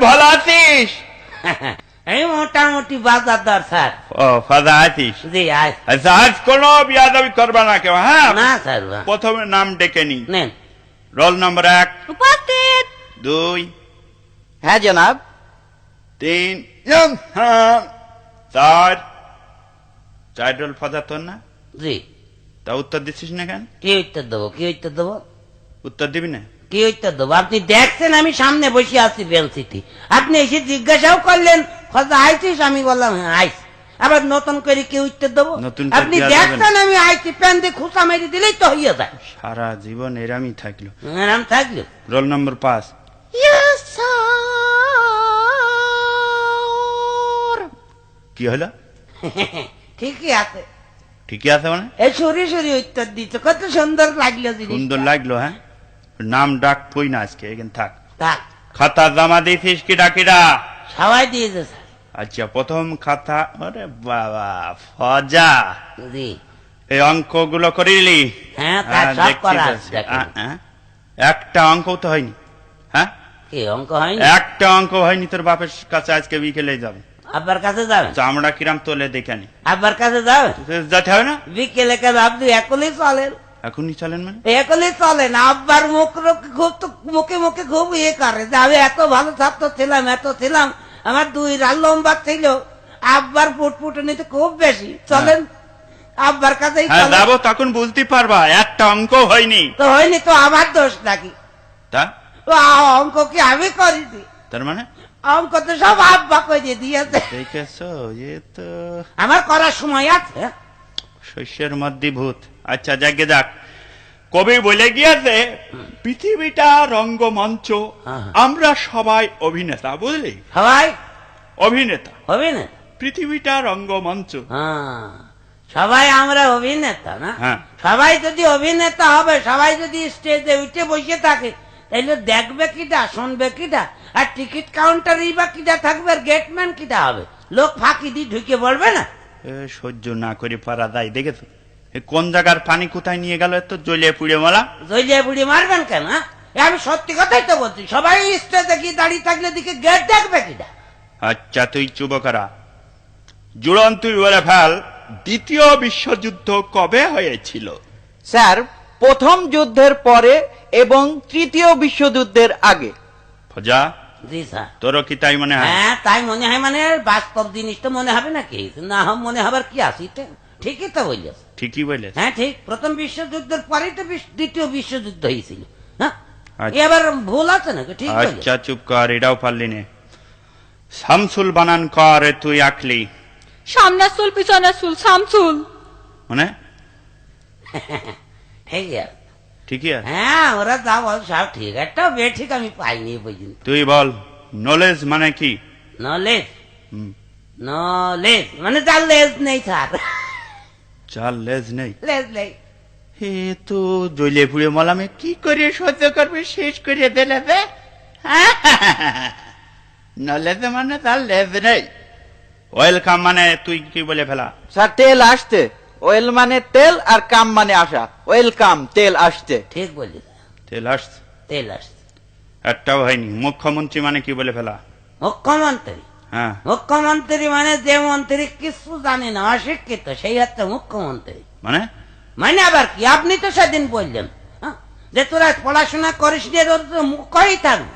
ভালো আছিস? এই মোটামুটি বাজারদার স্যার। ও ফাদা আছিস? জি আজ। আচ্ছা আজ কোনো বিয়াদবি করবা না কেউ, হ্যাঁ? না স্যার। প্রথমে নাম ডেকে নি। নেন। রোল নম্বর 1 উপস্থিত। 2 হ্যাঁ জনাব। 3 হ্যাঁ 4 4 রোল ফাদা তোর না? জি। তা উত্তর দিচ্ছিস না কেন? কি উত্তর দেবো? কি উত্তর দেবো? উত্তর দিবি না? কি উত্তর দেবো? আপনি দেখছেন আমি সামনে বসে আছি বেঞ্চিতে, আপনি এসে জিজ্ঞাসাও করলেন খোঁজা আইছিস, আমি বললাম হ্যাঁ আইস। আবার নতুন করে কি উত্তর দেবো? নতুন আপনি দেখছেন আমি আইছি, প্যান দিয়ে খুঁচা মেরে দিলেই তো হইয়া যায়। সারা জীবন এরামই থাকলো। এরম থাকলো। Roll number 5 yes sir. কি হলো? ঠিকই আছে। ঠিকই আছে মানে? এই সরি সরি উত্তর দিচ্ছে, কত সুন্দর লাগলো জিনিস। সুন্দর লাগলো, হ্যাঁ? নাম ডাক কই না আজকে, এখানে থাক। থাক। খাতা জমা দিয়েছিস কিডা কিডা? সবাই দিয়েছে স্যার। আচ্ছা প্রথম খাতা, আরে বাবা ফজা, জি। এই অঙ্কগুলো করিলি? হ্যাঁ তার সব দেখছি করা তো। আছে, দেখেন। একটা অঙ্ক তো হয়নি, হ্যাঁ? কি অঙ্ক হয়নি? একটা অঙ্ক হয়নি। তোর বাপের কাছে আজকে বিকেলে যাবে। আব্বার কাছে যাবেন? চামড়া কিরাম তোলে দেখে নি। আব্বার কাছে যাবেন? যেতে হবে না? বিকেলে কাজ আপনি একলেই চলেন? এখনই চলেন মানে? একলেই চলেন। আব্বার মুখে মুখে খুব ইয়ে করে যে আমি এত ভালো ছাত্র ছিলাম, এত ছিলাম, আমার 2 রাল লম্বা ছিল। আব্বার ফুটফুটনিতে খুব বেশি। চলেন আব্বার কাছেই হ্যাঁ চলেন। যাবো, তখন বুঝতে পারবা একটা অঙ্ক হয়নি। তো হয়নি তো আমার দোষ নাকি? তা অঙ্ক কি আমি করিনি? তার মানে অঙ্ক তো সব আব্বা করে দিয়েছে। দেখেছো, এ তো আমার করার সময় আছে। শস্যের মধ্যে ভূত। আচ্ছা যাকে যাক, কবি বলে গিয়েছে পৃথিবীটা রঙ্গমঞ্চ, হ্যাঁ। আমরা সবাই অভিনেতা, বুঝলি? সবাই অভিনেতা। হবে না? পৃথিবীটা রঙ্গমঞ্চ। হ্যাঁ, সবাই আমরা অভিনেতা না? হ্যাঁ। সবাই যদি অভিনেতা হবে, সবাই যদি স্টেজে উঠে বসে থাকে, তাহলে দেখবে কিটা, শুনবে কিটা, আর টিকিট কাউন্টারই বা কিটা থাকবে, আর গেটম্যান কিটা হবে? লোক ফাঁকি দিয়ে ঢুকে পড়বে না? এ সহ্য না করে পারা যায়, দেখেছো? এ কোন জায়গার পানি কোথায় নিয়ে গেল, এত জ্বলিয়ে পুড়ে মালা। জইলিয়া বুড়ি মারবেন কেন? হ্যাঁ? এ আমি সত্যি কথাই তো বলছি, সবাই স্টেজে গিয়ে দাঁড়িয়ে থাকলে দিকে গেট দেখবে কিটা? আচ্ছা তুই চুপ করা, জুড়ন তুই বলে ফেল, দ্বিতীয় বিশ্বযুদ্ধ কবে হয়েছিল? স্যার, প্রথম যুদ্ধের পরে এবং তৃতীয় বিশ্বযুদ্ধের আগে। ফজা, জি স্যার। তোরও কি তাই মনে হয়? হ্যাঁ তাই মনে হয়। মানে বাস্তব জিনিস তো মনে হবে নাকি? না মনে হবার কি আছে? ঠিকই তো বললিস। ঠিকই বলেছ। হ্যাঁ ঠিক, প্রথম বিশ্বযুদ্ধের পরেই তো দ্বিতীয় বিশ্বযুদ্ধ হয়েছিল। হ্যাঁ আচ্ছা। এবার ভুল আছে নাকি? ঠিক বলেছ। আচ্ছা চুপ কর, এটাও পারলি নে। শামসুল বানান কর, তুই আঁকলি সামনের চুল পিছনের চুল শামসুল। মানে? ঠিক আছে। ঠিকই আছে। হ্যাঁ ওরা যা বল সব ঠিক, একটা বেঠিক আমি পাইনি এই পর্যন্ত। তুই বল নলেজ মানে কি? নলেজ? হুম, নলেজ মানে যার লেজ নেই স্যার। চার লেজ নেই। লেজ নেই। হে তো জ্বলিয়ে পুড়ে মলামে কি করে সহ্য করবে, শেষ করে দিলে রে। নলেজ মানে তার লেজ নেই। ওয়েলকাম মানে তুই কি বলে ফেলা? স্যার, তেল আসতে। ওয়েল মানে তেল, আর কাম মানে আসা। ওয়েলকাম, তেল আসতে। ঠিক বলিস। তেল আসছে, তেল আসছে। একটাও হয়নি। মুখ্যমন্ত্রী মানে কি বলে ফেলা? মুখ্যমন্ত্রী? হ্যাঁ, মুখ্যমন্ত্রী মানে যে মন্ত্রী কিছু জানে না, অশিক্ষিত, সেই হচ্ছে মুখ্যমন্ত্রী। মানে মানে আবার কি? আপনি তো সেদিন বললেন হ্যাঁ, যে তোরা পড়াশোনা করিস নি, তোর তো মুখ্যই থাকবে।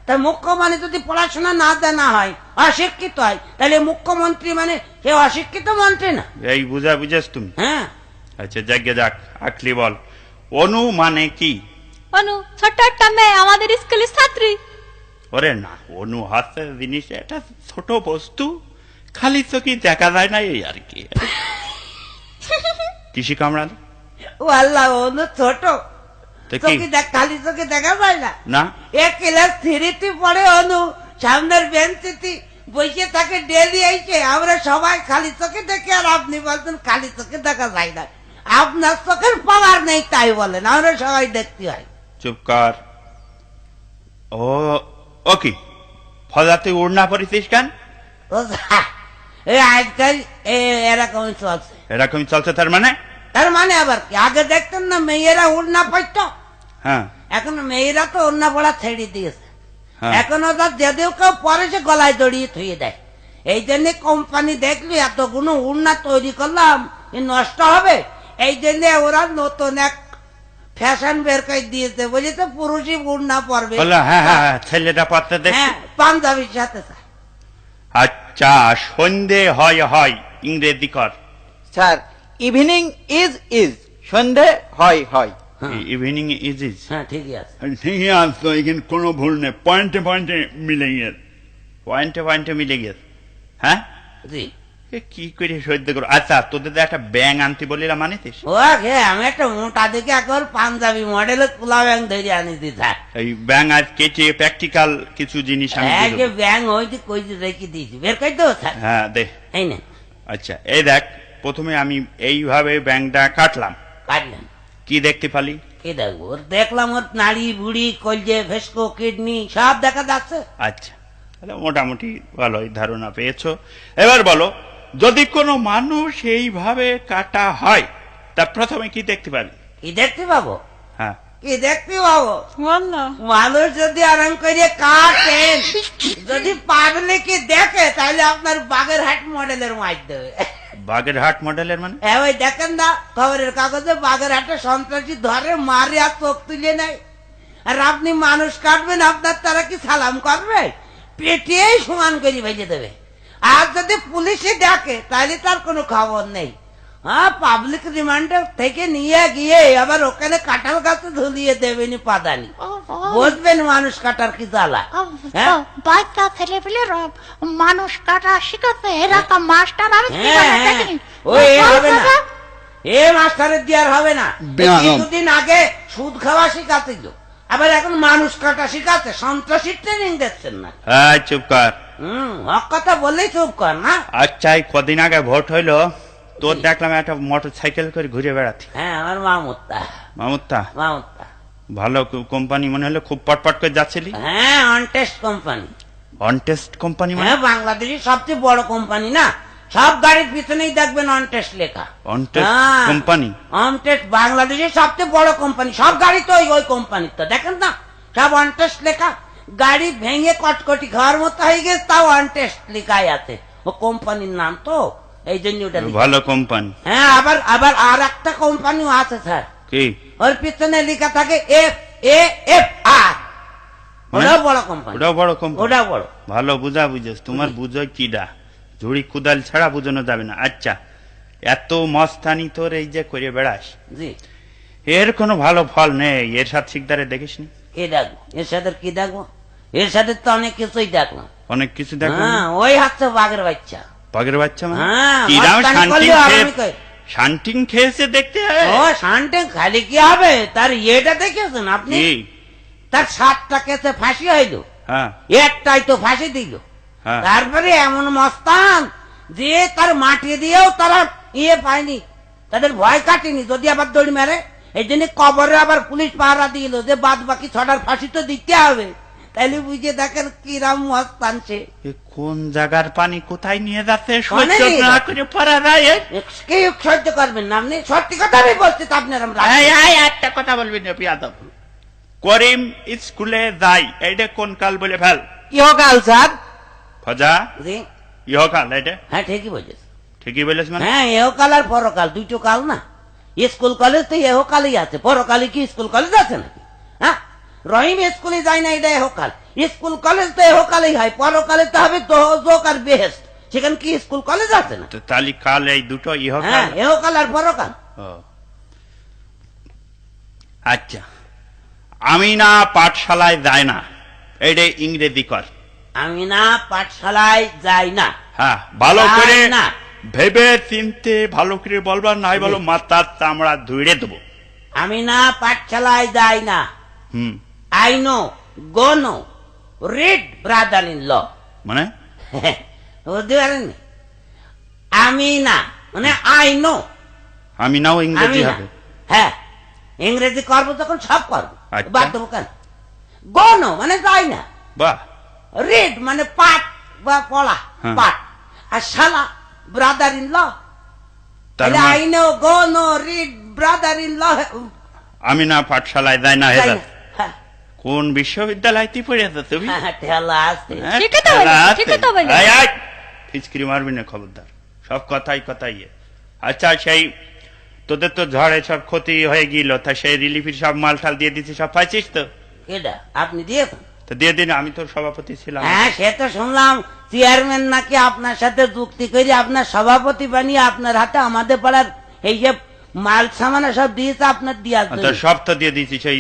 তাই মুখ্য মানে যদি পড়াশোনা না জানা হয়, অশিক্ষিত হয়, তাহলে মুখ্যমন্ত্রী মানে সে অশিক্ষিত মন্ত্রী না? এই বুঝেছ তুমি? হ্যাঁ। আচ্ছা যাকে যাক, আঁকলি বল অনু মানে কি? অনু ছোট্ট একটা মেয়ে, আমাদের স্কুলের ছাত্রী। ওরে না, অনু হাতে জিনিস, এটা ছোট বস্তু, খালি চোখে দেখা যায় না, এই আর কি। কৃষি কামড়া ও আল্লাহ, অনু ছোট তো কি? চোখে খালি চোখে দেখা যায় না? না, এক ক্লাস 3 পড়ে অনু, সামনের বেঞ্চিতে বসে থাকে ডেলি আইছে। আমরা সবাই খালি চোখে দেখি, আর আপনি বলছেন খালি চোখে দেখা যায় না। আপনার চোখের পাওয়ার নেই তাই বলেন, আমরা সবাই দেখতে হয়। চুপ কর। ও ও কি ফজা, তুই উড়না পরিছিস কেন? ও এই আজকাল এরকম চলছে। এরকম চলছে তার মানে? তার মানে আবার কি? আগে দেখতেন না মেয়েরা উড়না পড়ত, হ্যাঁ এখন মেয়েরা তো উড়না পড়া ছেড়ে দিয়েছে। হ্যাঁ। এখন ওটা যদিও কেউ পরে সে গলায় দড়িয়ে থুয়ে দেয়। এই জন্য কোম্পানি দেখলি এতগুলো উড়না তৈরি করলাম এ নষ্ট হবে, এই জন্য ওরা নতুন এক ফ্যাশন বের করে দিয়েছে, বুঝেছে, পুরুষই উড়না পরবে। বললো হ্যাঁ হ্যাঁ হ্যাঁ, ছেলেটা পড়তে দেখছি। হ্যাঁ, পাঞ্জাবির সাথে স্যার। আচ্ছা, সন্ধে হয় হয় ইংরেজি কর। স্যার, ইভিনিং ইজ সন্ধে হয় হয়। Evening is is. হ্যাঁ, ঠিকই আছে। ঠিকই আছে, এখানে কোনো ভুল নেই, পয়েন্টে পয়েন্টে মিলে গিয়েছে, পয়েন্টে পয়েন্টে মিলে গিয়েছে। হ্যাঁ, জি। এ কি করে সহ্য করো? আচ্ছা, তোদের তো একটা ব্যাং আনতে বলিলাম, আনিতিস? ও হে, আমি একটা মোটা দেখে একবার পাঞ্জাবি মডেলের পোলা ব্যাং ধরে আনিছি স্যার। এই ব্যাং আজ কেটে প্র্যাকটিক্যাল কিছু জিনিস আমি দিয়ে যে দেবো। ব্যাং হয়েছে কই যে রেখে দিয়েছি, বের করে দেবো স্যার। হ্যাঁ দে। এই না, আচ্ছা, এই দেখ, প্রথমে আমি এইভাবে ব্যাংটা কাটলাম, কাটলেন কি দেখতে পালি? কি দেখবো? ওর দেখলাম ওর নাড়ি বুড়ি কলজে ভেস্কো কিডনি সব দেখা যাচ্ছে। আচ্ছা, তাহলে মোটামুটি ভালোই ধারণা পেয়েছো। এবার বলো, যদি কোনো মানুষ এইভাবে কাটা হয় তা প্রথমে কি দেখতে পারি? কি দেখতে পাবো? হ্যাঁ, কি দেখতে পাবো? বললো মানুষ যদি আরাম করে কাটেন, যদি পাবলিকে দেখে তাহলে আপনার বাগেরহাট মডেলের মাইর দেবে। বাগেরহাট মডেলের মানে? হ্যাঁ, ওই দেখেন না খবরের কাগজে বাগেরহাটে সন্ত্রাসী ধরে মারে আর চোখ তুলে নেয়, আর আপনি মানুষ কাটবেন, আপনার তারা কি সালাম করবে? পেটিয়েই সমান করে ভেজে দেবে। আর যদি পুলিশে ডাকে তাহলে তার কোনো খবর নেই। হ্যাঁ, পাবলিক রিমান্ডে থেকে নিয়ে গিয়ে আবার ওখানে কাঁঠাল গাছে ঝুলিয়ে দেবেনি পাদানি। বুঝবেন মানুষ কাটার কি জ্বালা। হ্যাঁ? বাচ্চা ছেলে পেলে মানুষ কাটা শিখাচ্ছে, এরকম মাস্টার আমি হ্যাঁ, হ্যাঁ। ওই এ হবে না, এ মাস্টারের দেওয়ার হবে না। বেয়াদব। কিছুদিন আগে সুদ খাওয়া শিখাচ্ছিল, আবার এখন মানুষ কাটা শিখাচ্ছে। সন্ত্রাসী ট্রেনিং দিচ্ছেন না। হ্যাঁ, চুপ কর। হক কথা বললেই চুপ কর না। আচ্ছা, এই কদিন আগে ভোট হইলো, তোর দেখলাম একটা মোটর সাইকেল করে ঘুরে বেড়াতে। হ্যাঁ, আমার মামুত্তা। মামুত্তা, মামুত্তা। ভালো কোম্পানি মনে হলো, খুব পটপট করে যাচ্ছিলি। হ্যাঁ, অনটেস্ট কোম্পানি। অনটেস্ট কোম্পানি মানে? হ্যাঁ, বাংলাদেশের সবচেয়ে বড় কোম্পানি না, সব গাড়ির পিছনেই দেখবেন অনটেস্ট লেখা। অনটেস্ট হ্যাঁ, কোম্পানি? অনটেস্ট বাংলাদেশের সবচেয়ে বড় কোম্পানি, সব গাড়ি তো ওই কোম্পানির, তো দেখেন না সব অনটেস্ট লেখা। গাড়ি ভেঙে কটকটি খাওয়ার মতো হয়ে গেছে, তাও অনটেস্ট লেখাই আছে, ও কোম্পানির নাম তো, এই জন্য ওটা লেখা। ভালো কোম্পানি। হ্যাঁ, আবার আবার আর একটা কোম্পানিও আছে স্যার, কি? ওর পিছনে লেখা থাকে FAFR, ওটাও বড় কোম্পানি। ওটাও বড় কোম্পানি? ওটাও বড়। ভালো বুঝা বুঝেছ, তোমার বুঝো কিডা, ঝুড়ি কুদাল ছাড়া বুঝানো যাবে না। আচ্ছা, এত মস্তানি তোর এই যে করে বেড়াস, জি, এর কোনো ভালো ফল নেই। এর সাথে শিকদারে দেখিস নি? কি দেখবো এর সাথে? কি দেখবো এর সাথে? তো অনেক কিছুই দেখলাম। অনেক কিছু দেখো। হ্যাঁ, ওই হচ্ছে বাঘের বাচ্চা। বাঘের বাচ্চা মানে? হ্যাঁ, কিরাম মস্তানি শান্তিং করলেও খেয়ে- আরামই করে। শান্তিং খেয়েছে দেখতে হয়। ও শান্তে খালি কি হবে, তার ইয়েটা দেখেছেন আপনি? কি? তার 7টা কেসে ফাঁসি হইল, হ্যাঁ একটাই তো ফাঁসি দিল। হ্যাঁ। তারপরে এমন মস্তান যে তার মাটি দিয়েও তারা ইয়ে পায়নি, তাদের ভয় কাটেনি যদি আবার দড়ি মেরে। এই জন্য কবরে আবার পুলিশ পাহারা দিল যে বাদ বাকি 6টার ফাঁসি তো দিতে হবে। তাইলে বুঝে দেখেন কিরাম মস্তান সে। এ কোন জায়গার পানি কোথায় নিয়ে যাচ্ছে কোনে সহ্য নিয়ে না যাচ্ছে? করে পড়া যায়। কে সহ্য করবেন না আপনি? সত্যি কথা আমি বলছি তো আপনার। একটা কথা বলবি না পিয়াদব। করিম স্কুলে যাই, এইটা কোন কাল বলে ফেল। ইহকাল স্যার। ফজা, জি, ইহকাল এটা? হ্যাঁ ঠিকই বলছিস। ঠিকই বলেছ মানে? হ্যাঁ, এহকাল আর পরকাল দুটো কাল না। স্কুল কলেজ তো এহকালই আছে, পরকালে কি স্কুল কলেজ আছে নাকি? হ্যাঁ, রহিম স্কুলে যায় না, এটা এহকাল। স্কুল কলেজ তো এহকালেই হয়, পরকালে তো হবে দোজক আর বেহেশত, সেখানে কি স্কুল কলেজ আছে না? তো তালি কাল এই দুটো ইহকাল। হ্যাঁ, এহকাল আর পরকাল। ও, আচ্ছা, আমি না পাঠশালায় যায় না, এইটা ইংরেজি কর। আমি না পাঠশালায় যাই না। হ্যাঁ, ভালো যাই করে না। ভেবে চিনতে ভালো করে বলবার, নাই বলো মাথার চামড়া ধুইড়ে দেবো। আমি না পাঠশালায় যাই না। Hmm, I know, go no, read brother in law. মানে? বুঝতে পারেননি? আমি না মানে আই নো। আমি নাও আমি ইংরেজি না, হবে? হ্যাঁ, ইংরেজি করবো তখন সব করবো, আচ্ছা। বাদ দেবো কেন? গো নো মানে যাই না, বাহ, রিড মানে পাঠ বা পড়া, হ্যাঁ। পাঠ, আর শালা ব্রাদার ইন ল। তার মানে I know, go no, read brother in law. আমি না পাঠশালায় যাই না, হেদার কোন বিশ্ববিদ্যালয়তে পড়েছ তুমি? ঠেলা আছে। হ্যাঁ, ঠিকই তো বলেছো, ঠিকই তো বলেছো। এই, এই, ফিচকিরি মারবি না, খবরদার। সব কথাই কথাই। আচ্ছা, সেই তোদের তো ঝড়ে সব ক্ষতি হয়ে গেল, তা সেই রিলিফের সব মাল টাল দিয়ে দিচ্ছি, সব পাইছিস তো? কেডা আপনি দিয়েছেন? তো দিয়ে দিন, আমি তোর সভাপতি ছিলাম। হ্যাঁ, সে তো শুনলাম চেয়ারম্যান নাকি আপনার সাথে যুক্তি করে আপনার সভাপতি বানিয়ে আপনার হাতে আমাদের পাড়ার এই যে মাল সামানা সব দিয়েছে আপনার দেওয়ার তো জন্য। সব তো দিয়ে দিয়েছি, সেই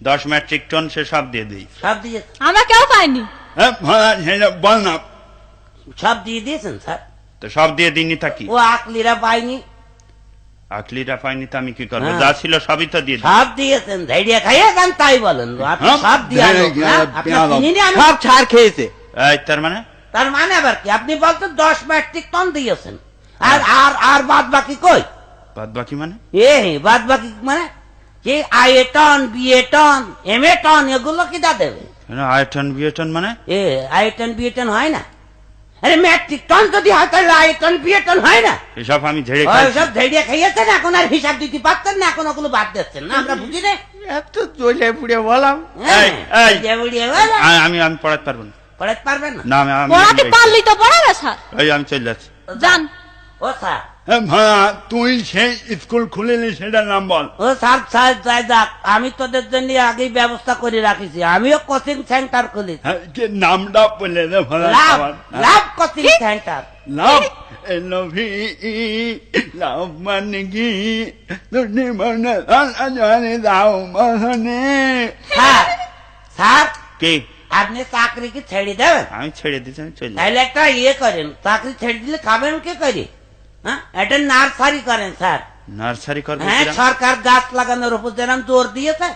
10 মেট্রিক টন সে সব দিয়ে দিই। সব দিয়েছে? আমরা কেউ পাইনি। বল না। সব দিয়ে দিয়েছেন স্যার? তো সব দিয়ে দিনই থাকি। ও আকলিরা পাইনি? আকলিরা পাইনি তো আমি কি করবো? হ্যাঁ। যা ছিল সবই তো দিয়ে দিই। সব দিয়েছেন, ধৈর্য খাইয়ে যান তাই বলেন। আপনি হ্যাঁ, সব দিয়ে সব ছাড় খেয়েছে। এই, তার মানে তার মানে আবার কি? আপনি বলতেন 10 মেট্রিক টন দিয়েছেন, আর আর আর বাদ বাকি কই? বাদ বাকি মানে? বাদ বাকি মানে যে আইএ টন, বিএ টন, এমএ টন, এগুলো কি দা দেবে? আয়টন বিয়েটন মানে? আইএ টন, বিএ টন হয় না? আরে মেট্রিক টন যদি হয় তাহলে আইএ টন, বিএ টন হয় না? এসব আমি ঝেড়ে খাই। সব ধৈর্য খাইয়েছেন, এখন আর হিসাব দিতে পারতেন না, এখন ওগুলো বাদ দিচ্ছেন না, আমরা বুঝি না। এত জ্বলে পুড়ে বললাম। হ্যাঁ, এই, যে বুড়িয়ে বলে, আমি পড়াতে পারবো না। পড়াতে পারবেন না? না, আমি পড়াতে পারলি তো পড়াবে স্যার। এই, আমি চলে যাচ্ছি। যান। ও স্যার, তুই সেই স্কুল খুলিনি, সেটার নাম বল। ও স্যার, স্যার যাই যাক, আমি তোদের জন্য আগেই ব্যবস্থা করে রাখিছি, আমিও কোচিং সেন্টার খুলেছি। নামটা বললে রে ভাড়া। লাভ লাভ কোচিং সেন্টার। লাভ এলভি লাভ মানে কি? তুমি মনে জানে দাও মহনে। স্যার, স্যার কি? আপনি চাকরি কি ছেড়ে দেবেন? আমি ছেড়ে দিচ্ছি, আমি চলে যাচ্ছি। তাহলে একটা করেন, চাকরি ছেড়ে দিলে খাবেন কে করে? হ্যাঁ, এটা নার্সারি করেন স্যার। নার্সারি করবো? হ্যাঁ, কিরম? সরকার গাছ লাগানোর উপর যেরকম জোর দিয়েছে,